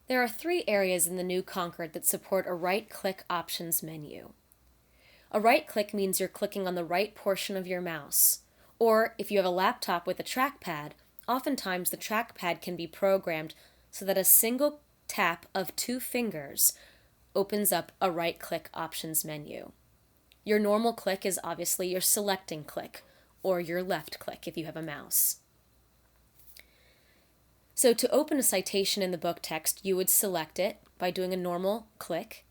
There are 3 areas in the new Concord that support a right-click options menu. A right-click means you're clicking on the right portion of your mouse, or if you have a laptop with a trackpad, oftentimes the trackpad can be programmed so that a single tap of 2 fingers opens up a right-click options menu. Your normal click is obviously your selecting click, or your left click if you have a mouse. So to open a citation in the book text, you would select it by doing a normal click,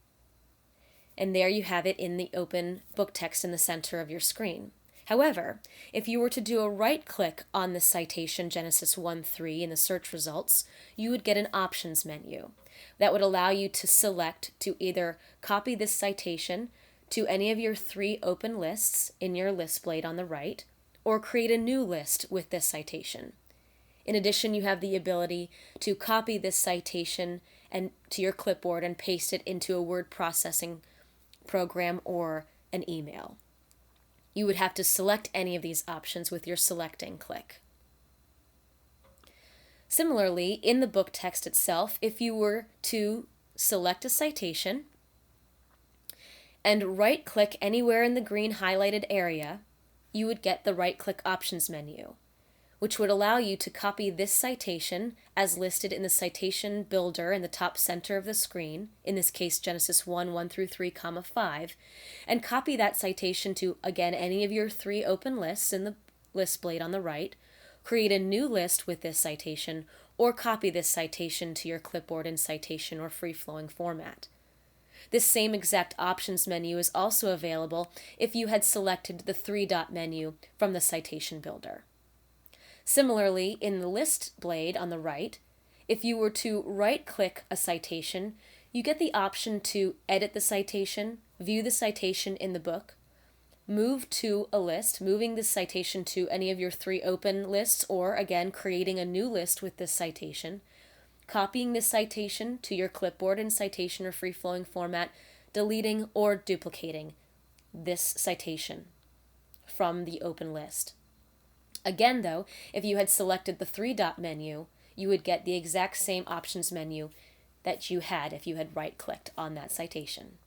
and there you have it in the open book text in the center of your screen. However, if you were to do a right-click on the citation Genesis 1:3 in the search results, you would get an options menu that would allow you to select to either copy this citation to any of your 3 open lists in your list blade on the right, or create a new list with this citation. In addition, you have the ability to copy this citation and to your clipboard and paste it into a word processing program or an email. You would have to select any of these options with your selecting click. Similarly, in the book text itself, if you were to select a citation and right-click anywhere in the green highlighted area, you would get the right-click options menu, which would allow you to copy this citation as listed in the citation builder in the top center of the screen, in this case Genesis 1:1-3, 5, and copy that citation to, again, any of your 3 open lists in the list blade on the right, create a new list with this citation, or copy this citation to your clipboard in citation or free-flowing format. This same exact options menu is also available if you had selected the 3-dot menu from the citation builder. Similarly, in the list blade on the right, if you were to right-click a citation, you get the option to edit the citation, view the citation in the book, move to a list, moving this citation to any of your 3 open lists, or again, creating a new list with this citation, copying this citation to your clipboard in citation or free-flowing format, deleting or duplicating this citation from the open list. Again, though, if you had selected the 3-dot menu, you would get the exact same options menu that you had if you had right-clicked on that citation.